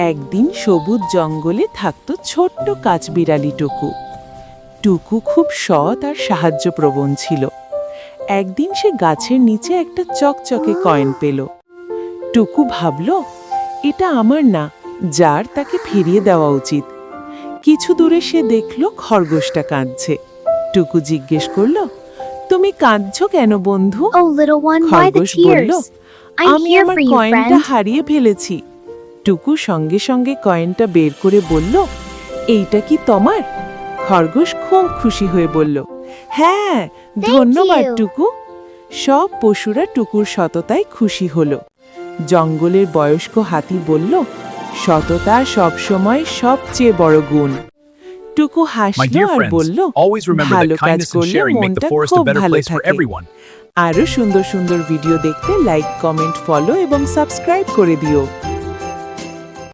একদিন সবুজ জঙ্গলে থাকত ছোট্ট কাঠবিড়ালি টুকু। টুকু খুব সৎ আর সাহায্যপ্রবণ ছিল। একদিন সে গাছের নিচে একটা চকচকে কয়েন পেল। টুকু ভাবল, এটা আমার না, যার তাকে ফিরিয়ে দেওয়া উচিত। কিছু দূরে সে দেখল খরগোশটা কাঁদছে। টুকু জিজ্ঞেস করল, তুমি কাঁদছো কেন বন্ধু? Oh, little one, why the খরগোশ বলল, tears? I'm আমি here আমার for you, কয়েনটা friend. হারিয়ে ফেলেছি। টুকু সঙ্গে সঙ্গে কয়েনটা বের করে বলল, এইটা কি তোমার? খরগোশ খুব খুশি হয়ে বলল, হ্যাঁ, ধন্যবাদ you. টুকু। সব পশুরা টুকুর সততায় খুশি হলো। জঙ্গলের বয়স্ক হাতি বলল, সততা সবসময় সবচেয়ে বড় গুণ। টুকু My হাসল dear আর friends, বলল, always remember ভালো that কাজ kindness and করলে sharing make মনটা the forest খুব a better ভালো place for থাকে। everyone. আরো সুন্দর সুন্দর ভিডিও দেখতে লাইক, কমেন্ট, ফলো এবং সাবস্ক্রাইব করে দিও।